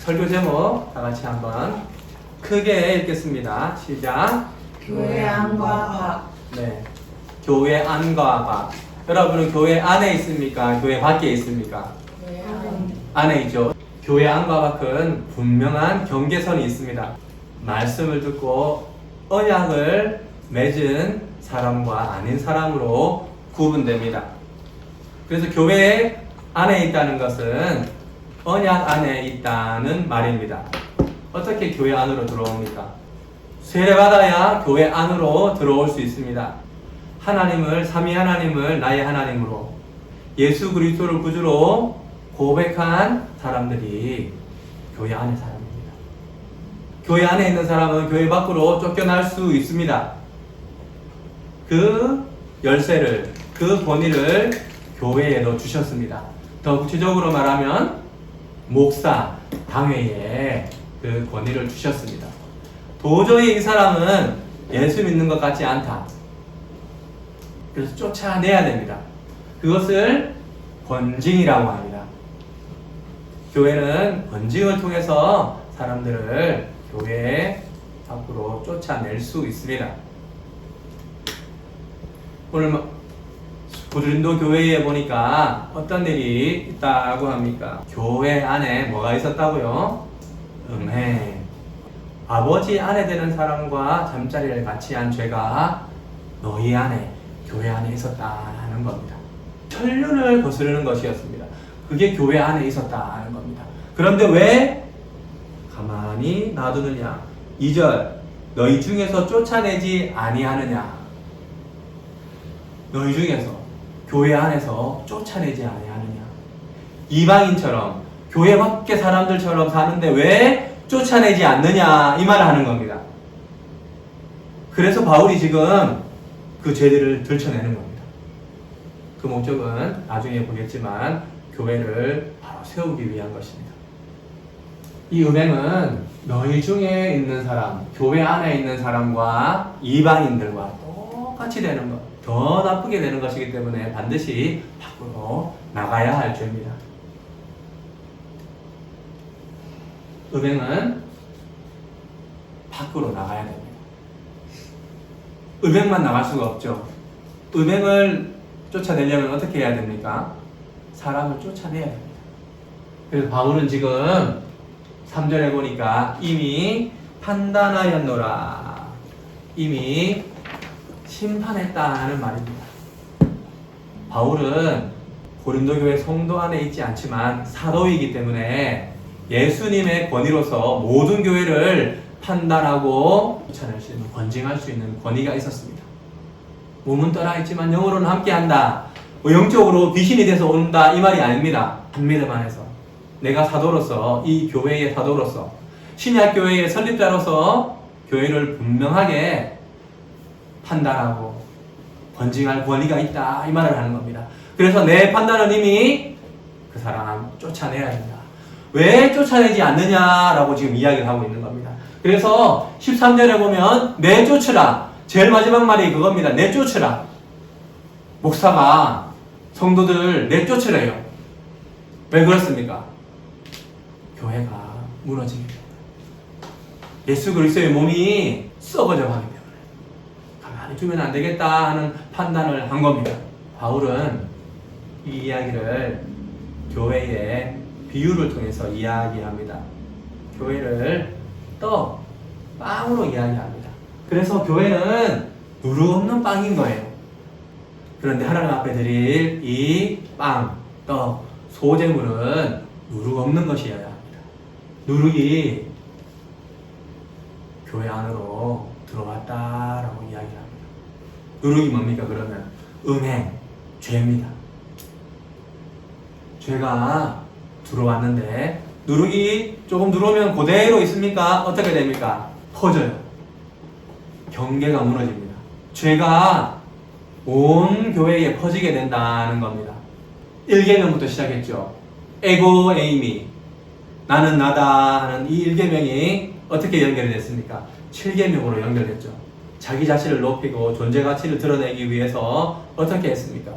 설교 제목 다 같이 한번 크게 읽겠습니다. 시작. 교회 안과 밖. 네, 교회 안과 밖. 여러분은 교회 안에 있습니까? 교회 밖에 있습니까? 교회 안. 안에 있죠. 교회 안과 밖은 분명한 경계선이 있습니다. 말씀을 듣고 언약을 맺은 사람과 아닌 사람으로 구분됩니다. 그래서 교회 안에 있다는 것은 언약 안에 있다는 말입니다. 어떻게 교회 안으로 들어옵니까? 세례받아야 교회 안으로 들어올 수 있습니다. 하나님을, 삼위 하나님을 나의 하나님으로, 예수 그리스도를 구주로 고백한 사람들이 교회 안의 사람입니다. 교회 안에 있는 사람은 교회 밖으로 쫓겨날 수 있습니다. 그 열쇠를, 그 권위를 교회에도 주셨습니다. 더 구체적으로 말하면 목사, 당회에 그 권위를 주셨습니다. 도저히 이 사람은 예수 믿는 것 같지 않다. 그래서 쫓아내야 됩니다. 그것을 권징이라고 합니다. 교회는 권징을 통해서 사람들을 교회 밖으로 쫓아낼 수 있습니다. 오늘 고린도 교회에 보니까 어떤 일이 있다고 합니까? 교회 안에 뭐가 있었다고요? 음행. 아버지 아내 되는 사람과 잠자리를 같이 한 죄가 너희 안에, 교회 안에 있었다는 겁니다. 천륜을 거스르는 것이었습니다. 그게 교회 안에 있었다는 겁니다. 그런데 왜 가만히 놔두느냐? 2절, 너희 중에서 쫓아내지 아니하느냐? 너희 중에서, 교회 안에서 쫓아내지 아니하느냐? 이방인처럼, 교회 밖의 사람들처럼 사는데 왜 쫓아내지 않느냐? 이 말을 하는 겁니다. 그래서 바울이 지금 그 죄들을 들춰내는 겁니다. 그 목적은 나중에 보겠지만 교회를 바로 세우기 위한 것입니다. 이 음행은 너희 중에 있는 사람, 교회 안에 있는 사람과 이방인들과 똑같이 되는 것, 더 나쁘게 되는 것이기 때문에 반드시 밖으로 나가야 할 죄입니다. 음행은 밖으로 나가야 됩니다. 음행만 나갈 수가 없죠. 음행을 쫓아내려면 어떻게 해야 됩니까? 사람을 쫓아내야 됩니다. 그래서 바울은 지금 3절에 보니까 이미 판단하였노라. 이미 심판했다는 말입니다. 바울은 고린도 교회 성도 안에 있지 않지만 사도이기 때문에 예수님의 권위로서 모든 교회를 판단하고 쫓아낼 수 있는, 권징할 수 있는 권위가 있었습니다. 몸은 떠나 있지만 영으로는 함께한다. 영적으로 귀신이 돼서 온다 이 말이 아닙니다. 한 믿음 안에서 내가 사도로서, 이 교회의 사도로서, 신약교회의 설립자로서 교회를 분명하게 판단하고 권징할 권위가 있다 이 말을 하는 겁니다. 그래서 내 판단은 이미 그 사람 쫓아내야 된다. 왜 쫓아내지 않느냐라고 지금 이야기를 하고 있는 겁니다. 그래서 13절에 보면 내쫓으라. 제일 마지막 말이 그겁니다. 내쫓으라. 목사가 성도들 내쫓으래요. 왜 그렇습니까? 교회가 무너지기 때문에. 예수 그리스도의 몸이 썩어져 가기 때문에 가만히 두면 안 되겠다 하는 판단을 한 겁니다. 바울은 이 이야기를 교회의 비유를 통해서 이야기합니다. 교회를 빵으로 이야기합니다. 그래서 교회는 누룩 없는 빵인 거예요. 그런데 하나님 앞에 드릴 이 빵, 떡, 소재물은 누룩 없는 것이어야 합니다. 누룩이 교회 안으로 들어왔다라고 이야기합니다. 누룩이 뭡니까 그러면? 음행, 죄입니다. 죄가 들어왔는데 누룩이 조금 들어오면 그대로 있습니까? 어떻게 됩니까? 퍼져요. 경계가 무너집니다. 죄가 온 교회에 퍼지게 된다는 겁니다. 1계명부터 시작했죠. 에고 에이미, 나는 나다 하는 이 1계명이 어떻게 연결이 됐습니까? 7계명으로 연결됐죠. 자기 자신을 높이고 존재 가치를 드러내기 위해서 어떻게 했습니까?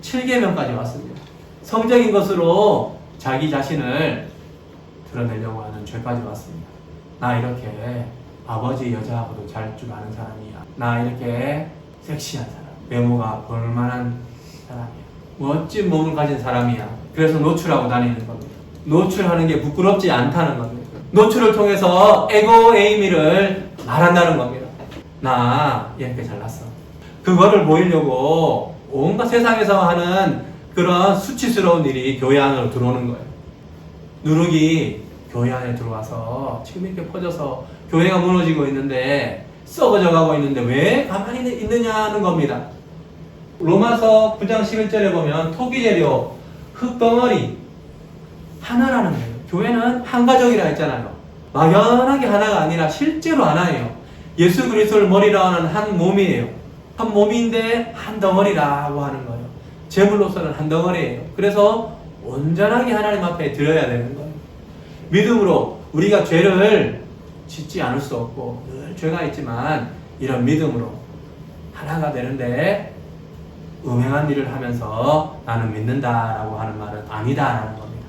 7계명까지 왔습니다. 성적인 것으로 자기 자신을 드러내려고 하는 죄까지 왔습니다. 나 이렇게 아버지 여자하고도 잘 줄 아는 사람이야. 나 이렇게 섹시한 사람, 외모가 볼만한 사람이야. 멋진 몸을 가진 사람이야. 그래서 노출하고 다니는 겁니다. 노출하는 게 부끄럽지 않다는 겁니다. 노출을 통해서 에고 에이미를 말한다는 겁니다. 나 이렇게 잘났어. 그거를 보이려고 온갖 세상에서 하는 그런 수치스러운 일이 교회 안으로 들어오는 거예요. 누룩이 교회 안에 들어와서 지금 이렇게 퍼져서 교회가 무너지고 있는데, 썩어져 가고 있는데 왜 가만히 있느냐는 겁니다. 로마서 9장 11절에 보면 토기재료, 흙덩어리 하나라는 거예요. 교회는 한 가족이라 했잖아요. 막연하게 하나가 아니라 실제로 하나예요. 예수 그리스도를 머리로 하는 한 몸이에요. 한 몸인데 한 덩어리라고 하는 거예요. 제물로서는 한 덩어리예요. 그래서 온전하게 하나님 앞에 드려야 되는 거예요. 믿음으로 우리가 죄를 짓지 않을 수 없고 늘 죄가 있지만 이런 믿음으로 하나가 되는데, 음행한 일을 하면서 나는 믿는다라고 하는 말은 아니다라는 겁니다.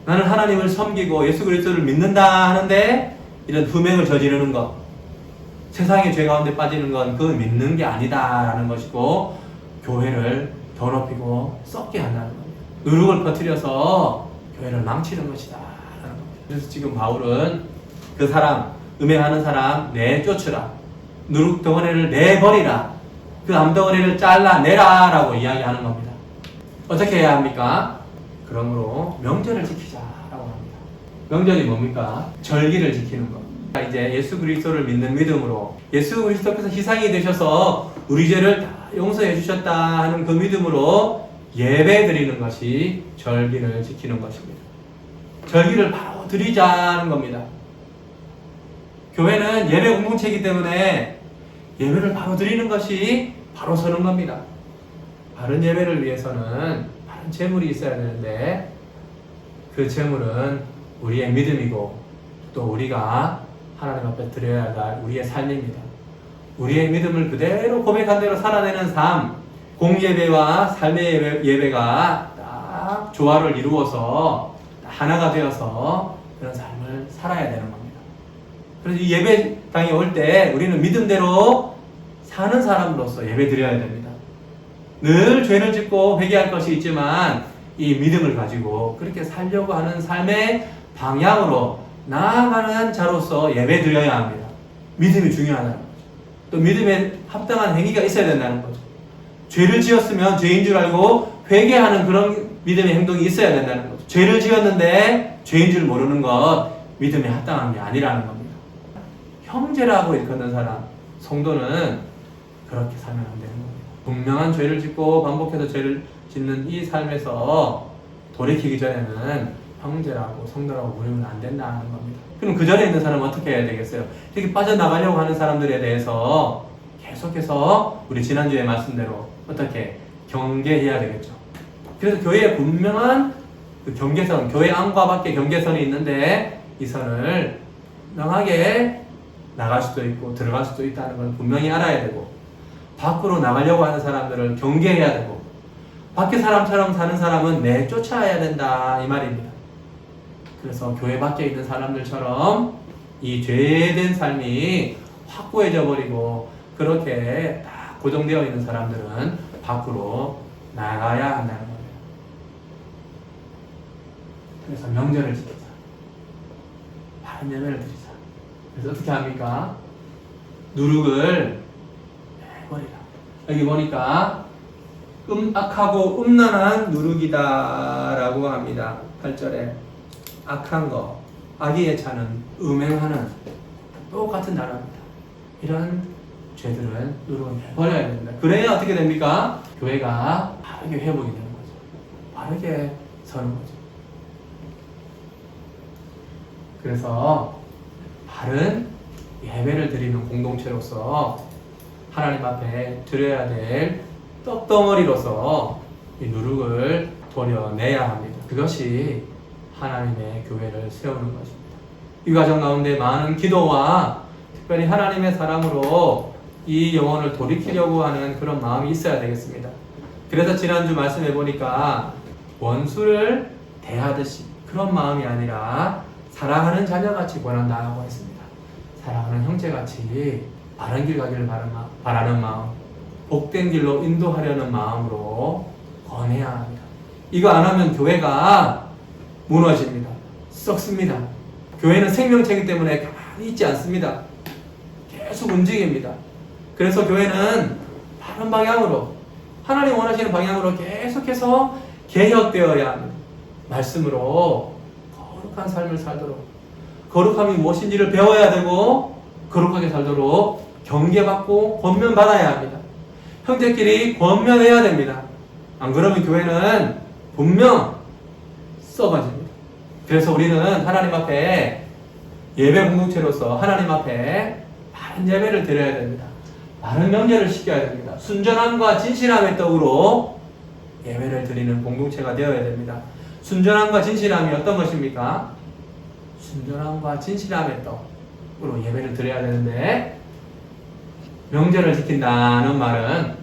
나는 하나님을 섬기고 예수 그리스도를 믿는다 하는데 이런 흠행을 저지르는 것, 세상의 죄 가운데 빠지는 건 그 믿는 게 아니다라는 것이고, 교회를 더럽히고 썩게 한다는 겁니다. 누룩을 퍼뜨려서 교회를 망치는 것이다 라는 겁니다. 그래서 지금 바울은 그 사람, 음행하는 사람 내쫓으라, 누룩 덩어리를 내버리라, 그 암덩어리를 잘라내라 라고 이야기하는 겁니다. 어떻게 해야 합니까? 그러므로 명절을 지키자라고 합니다. 명절이 뭡니까? 절기를 지키는 것. 이제 예수 그리스도를 믿는 믿음으로, 예수 그리스도께서 희생이 되셔서 우리 죄를 다 용서해 주셨다 하는 그 믿음으로 예배 드리는 것이 절기를 지키는 것입니다. 절기를 바로 드리자는 겁니다. 교회는 예배 공동체이기 때문에 예배를 바로 드리는 것이 바로 서는 겁니다. 바른 예배를 위해서는 바른 재물이 있어야 되는데, 그 재물은 우리의 믿음이고 또 우리가 하나님 앞에 드려야 할 우리의 삶입니다. 우리의 믿음을 그대로 고백한 대로 살아내는 삶, 공예배와 삶의 예배가 딱 조화를 이루어서 하나가 되어서 그런 삶을 살아야 되는 겁니다. 그래서 이 예배당에 올 때 우리는 믿음대로 사는 사람으로서 예배 드려야 됩니다. 늘 죄를 짓고 회개할 것이 있지만 이 믿음을 가지고 그렇게 살려고 하는 삶의 방향으로 나아가는 자로서 예배 드려야 합니다. 믿음이 중요하다는 거죠. 또 믿음에 합당한 행위가 있어야 된다는 거죠. 죄를 지었으면 죄인 줄 알고 회개하는 그런 믿음의 행동이 있어야 된다는 거죠. 죄를 지었는데 죄인 줄 모르는 것, 믿음에 합당한 게 아니라는 겁니다. 형제라고 일컫는 사람, 성도는 그렇게 살면 안 되는 겁니다. 분명한 죄를 짓고 반복해서 죄를 짓는 이 삶에서 돌이키기 전에는 형제라고 성도라고 부르면 안 된다는 겁니다. 그럼 그 전에 있는 사람은 어떻게 해야 되겠어요? 이렇게 빠져나가려고 하는 사람들에 대해서 계속해서 우리 지난주에 말씀대로 어떻게 경계해야 되겠죠. 그래서 교회에 분명한 그 경계선, 교회 안과 밖에 경계선이 있는데 이 선을 명하게 나갈 수도 있고 들어갈 수도 있다는 걸 분명히 알아야 되고, 밖으로 나가려고 하는 사람들을 경계해야 되고, 밖에 사람처럼 사는 사람은 내쫓아야 된다 이 말입니다. 그래서 교회 밖에 있는 사람들처럼 이 죄된 삶이 확고해져 버리고 그렇게 다 고정되어 있는 사람들은 밖으로 나가야 한다는 겁니다. 그래서 명절을 지키자, 바른 예배를 드리자. 그래서 어떻게 합니까? 누룩을 내버리라. 여기 보니까 악하고 음란한 누룩이다 라고 합니다. 8절에 악한 거, 악의에 차는, 음행하는 똑같은 단어입니다. 이런 죄들은 누룩을 내버려야 됩니다. 그래야 어떻게 됩니까? 교회가 바르게 회복이 되는 거죠. 바르게 서는 거죠. 그래서 바른 예배를 드리는 공동체로서 하나님 앞에 드려야 될 떡덩어리로서 이 누룩을 도려내야 합니다. 그것이 하나님의 교회를 세우는 것입니다. 이 과정 가운데 많은 기도와 특별히 하나님의 사랑으로 이 영혼을 돌이키려고 하는 그런 마음이 있어야 되겠습니다. 그래서 지난주 말씀해 보니까 원수를 대하듯이 그런 마음이 아니라 사랑하는 자녀같이 권한다고 했습니다. 사랑하는 형제같이 바른 길 가기를 바라는 마음, 복된 길로 인도하려는 마음으로 권해야 합니다. 이거 안 하면 교회가 무너집니다. 썩습니다. 교회는 생명체이기 때문에 가만히 있지 않습니다. 계속 움직입니다. 그래서 교회는 바른 방향으로, 하나님 원하시는 방향으로 계속해서 개혁되어야 합니다. 말씀으로 거룩한 삶을 살도록, 거룩함이 무엇인지를 배워야 되고 거룩하게 살도록 경계받고 권면받아야 합니다. 형제끼리 권면해야 됩니다. 안 그러면 교회는 분명 썩어집니다. 그래서 우리는 하나님 앞에 예배 공동체로서 하나님 앞에 바른 예배를 드려야 됩니다. 바른 명제를 지켜야 됩니다. 순전함과 진실함의 떡으로 예배를 드리는 공동체가 되어야 됩니다. 순전함과 진실함이 어떤 것입니까? 순전함과 진실함의 떡으로 예배를 드려야 되는데, 명제를 지킨다는 말은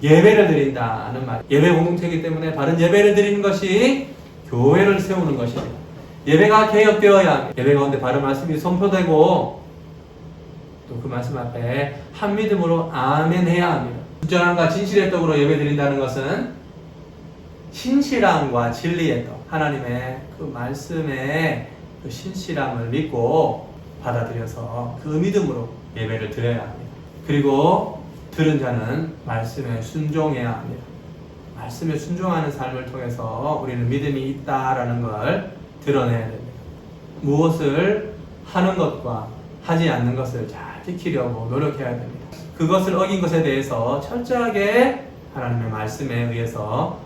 예배를 드린다는 말. 예배 공동체이기 때문에 바른 예배를 드리는 것이 교회를 세우는 것입니다. 예배가 개혁되어야 합니다. 예배 가운데 바른 말씀이 선포되고 또 그 말씀 앞에 한 믿음으로 아멘 해야 합니다. 순전함과 진실의 떡으로 예배 드린다는 것은 신실함과 진리의 떡, 하나님의 그 말씀의 그 신실함을 믿고 받아들여서 그 믿음으로 예배를 드려야 합니다. 그리고 들은 자는 말씀에 순종해야 합니다. 말씀에 순종하는 삶을 통해서 우리는 믿음이 있다라는 걸 드러내야 됩니다. 무엇을 하는 것과 하지 않는 것을 잘 지키려고 노력해야 됩니다. 그것을 어긴 것에 대해서 철저하게 하나님의 말씀에 의해서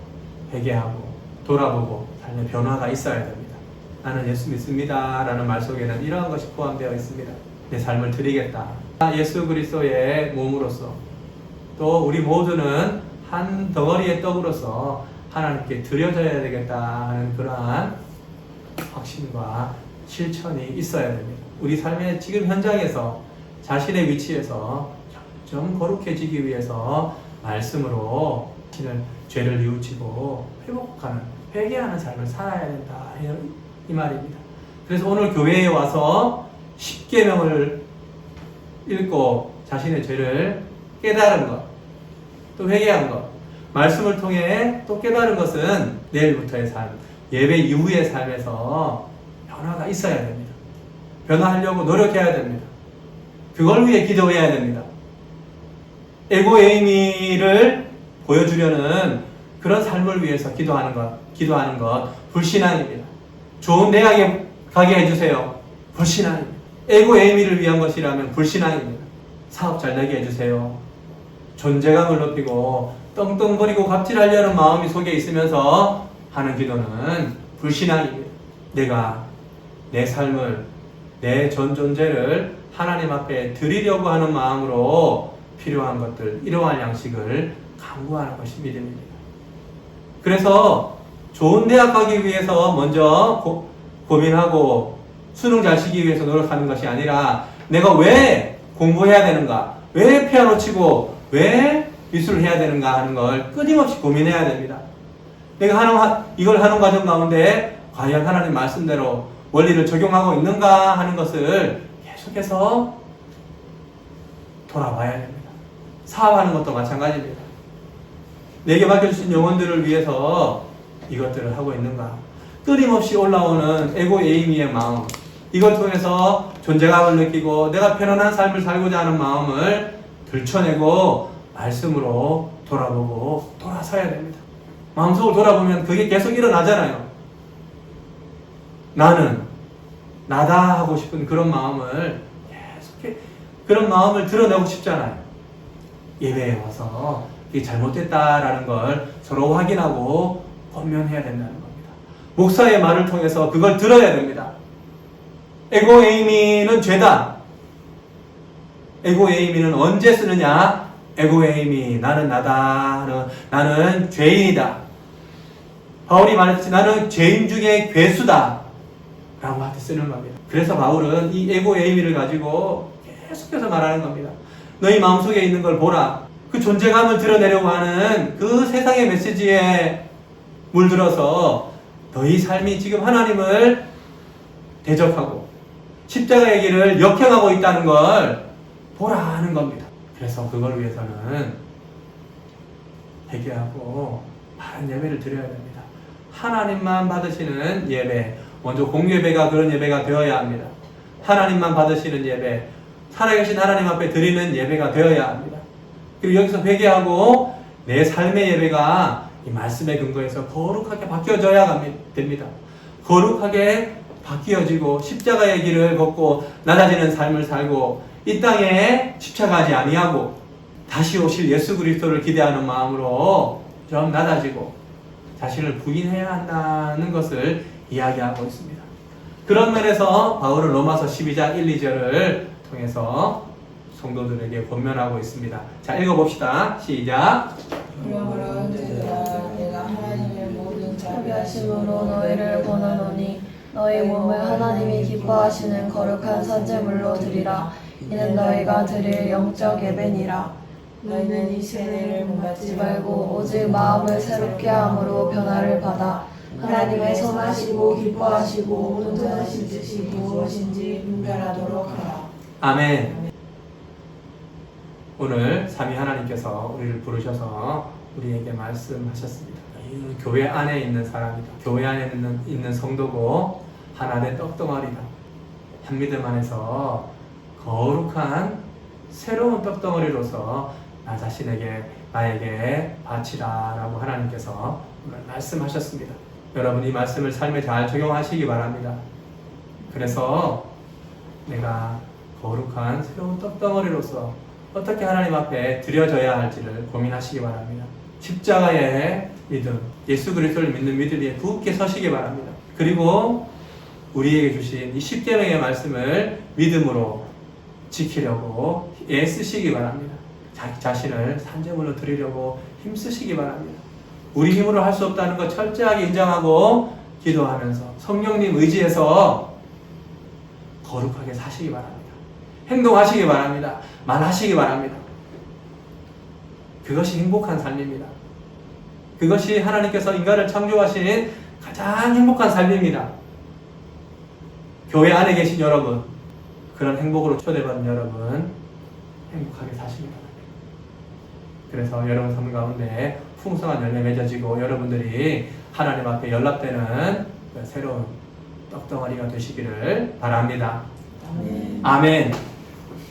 회개하고 돌아보고 삶의 변화가 있어야 됩니다. 나는 예수 믿습니다 라는 말 속에는 이러한 것이 포함되어 있습니다. 내 삶을 드리겠다. 예수 그리스도의 몸으로서 또 우리 모두는 한 덩어리의 떡으로서 하나님께 드려져야 되겠다 하는 그러한 확신과 실천이 있어야 됩니다. 우리 삶의 지금 현장에서 자신의 위치에서 좀 거룩해지기 위해서 말씀으로 죄를 뉘우치고 회복하는, 회개하는 삶을 살아야 된다 이 말입니다. 그래서 오늘 교회에 와서 십계명을 읽고 자신의 죄를 깨달은 것, 또 회개한 것, 말씀을 통해 또 깨달은 것은 내일부터의 삶, 예배 이후의 삶에서 변화가 있어야 됩니다. 변화하려고 노력해야 됩니다. 그걸 위해 기도해야 됩니다. 에고에이미를 보여주려는 그런 삶을 위해서 기도하는 것, 불신앙입니다. 좋은 대학에 가게 해주세요. 불신앙입니다. 에고에이미를 위한 것이라면 불신앙입니다. 사업 잘 되게 해주세요. 존재감을 높이고 떵떵거리고 갑질하려는 마음이 속에 있으면서 하는 기도는 불신앙입니다. 내가 내 삶을, 내 전 존재를 하나님 앞에 드리려고 하는 마음으로 필요한 것들, 이러한 양식을 강구하는 것이 믿음입니다. 그래서 좋은 대학 가기 위해서 먼저 고민하고 수능 잘 치기 위해서 노력하는 것이 아니라 내가 왜 공부해야 되는가, 왜 피아노 치고 왜 미술을 해야 되는가 하는 걸 끊임없이 고민해야 됩니다. 내가 이걸 하는 과정 가운데 과연 하나님 말씀대로 원리를 적용하고 있는가 하는 것을 계속해서 돌아봐야 됩니다. 사업하는 것도 마찬가지입니다. 내게 맡겨주신 영혼들을 위해서 이것들을 하고 있는가. 끊임없이 올라오는 에고에이미의 마음, 이걸 통해서 존재감을 느끼고 내가 편안한 삶을 살고자 하는 마음을 들춰내고 말씀으로 돌아보고 돌아서야 됩니다. 마음속을 돌아보면 그게 계속 일어나잖아요. 나는 나다 하고 싶은 그런 마음을 계속 그런 마음을 드러내고 싶잖아요. 예배에 와서 이게 잘못됐다라는 걸 서로 확인하고 권면해야 된다는 겁니다. 목사의 말을 통해서 그걸 들어야 됩니다. 에고에이미는 죄다. 에고에이미는 언제 쓰느냐? 에고에이미, 나는 나다. 나는 죄인이다. 바울이 말했듯이 나는 죄인 중에 괴수다 라고 한테 쓰는 겁니다. 그래서 바울은 이 에고에이미를 가지고 계속해서 말하는 겁니다. 너희 마음속에 있는 걸 보라. 그 존재감을 드러내려고 하는 그 세상의 메시지에 물들어서 너희 삶이 지금 하나님을 대적하고 십자가의 길을 역행하고 있다는 걸 보라는 겁니다. 그래서 그걸 위해서는 회개하고 바른 예배를 드려야 됩니다. 하나님만 받으시는 예배, 먼저 공예배가 그런 예배가 되어야 합니다. 하나님만 받으시는 예배, 살아계신 하나님 앞에 드리는 예배가 되어야 합니다. 그리고 여기서 회개하고 내 삶의 예배가 이 말씀의 근거에서 거룩하게 바뀌어져야 됩니다. 거룩하게 바뀌어지고 십자가의 길을 걷고 낮아지는 삶을 살고 이 땅에 집착하지 아니하고 다시 오실 예수 그리스도를 기대하는 마음으로 좀 낮아지고 자신을 부인해야 한다는 것을 이야기하고 있습니다. 그런 면에서 바울은 로마서 12장 1, 2절을 통해서 성도들에게 권면하고 있습니다. 자, 읽어봅시다. 시작. 그러므로 그들아 내가 하나님의 모든 자비하심으로 너희를 권하노니 너희 몸을 하나님이 기뻐하시는 거룩한 선제물로 드리라. 이는 너희가 드릴 영적 예배니라. 너희는 이 세대를 본받지 말고 오직 마음을 새롭게 함으로 변화를 받아 하나님의 선하시고 기뻐하시고 온전하신 뜻이 무엇인지 분별하도록 하라. 아멘. 오늘 삼위 하나님께서 우리를 부르셔서 우리에게 말씀하셨습니다. 너희는 교회 안에 있는 사람이다. 교회 안에 있는 성도고 하나의 떡덩어리다. 한 믿음 안에서 거룩한 새로운 떡덩어리로서 나 자신에게 나에게 바치라 라고 하나님께서 오늘 말씀하셨습니다. 여러분 이 말씀을 삶에 잘 적용하시기 바랍니다. 그래서 내가 거룩한 새로운 떡덩어리로서 어떻게 하나님 앞에 드려져야 할지를 고민하시기 바랍니다. 십자가의 믿음, 예수 그리스도를 믿는 믿음에 굳게 서시기 바랍니다. 그리고 우리에게 주신 이 십계명의 말씀을 믿음으로 지키려고 애쓰시기 바랍니다. 자기 자신을 산제물로 드리려고 힘쓰시기 바랍니다. 우리 힘으로 할 수 없다는 것 철저하게 인정하고 기도하면서 성령님 의지해서 거룩하게 사시기 바랍니다. 행동하시기 바랍니다. 말하시기 바랍니다. 그것이 행복한 삶입니다. 그것이 하나님께서 인간을 창조하신 가장 행복한 삶입니다. 교회 안에 계신 여러분, 그런 행복으로 초대받은 여러분, 행복하게 사시기 바랍니다. 그래서 여러분 삶 가운데 풍성한 열매 맺어지고 여러분들이 하나님 앞에 연락되는 새로운 떡덩어리가 되시기를 바랍니다. 아멘. 아멘.